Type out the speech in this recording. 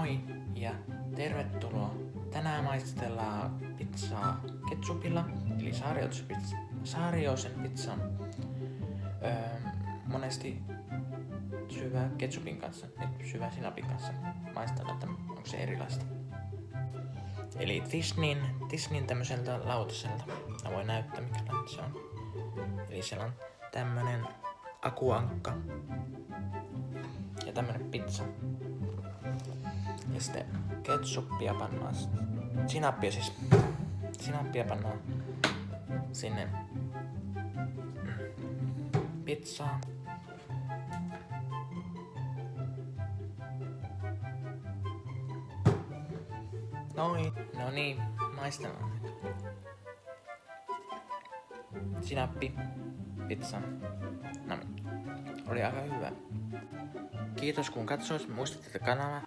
Moi ja tervetuloa. Tänään maistellaan pizzaa ketsupilla, eli Saarioisen pizzan. Monesti syvä ketsupin kanssa, nyt syvä sinapin kanssa. Maistan, että onko se erilaista. Eli Disneyn tämmöiseltä lautaselta. Mä voin näyttää mikälainen se on. Eli siellä on tämmönen akuankka ja tämmönen pizza. Ja sitten ketsuppia pannaan, sinappia pannaan sinne pizzaan. No niin, maistellaan nyt. Sinappi, pizza. No niin, oli aika hyvä. Kiitos kun katsoit, muistatte kanavaa.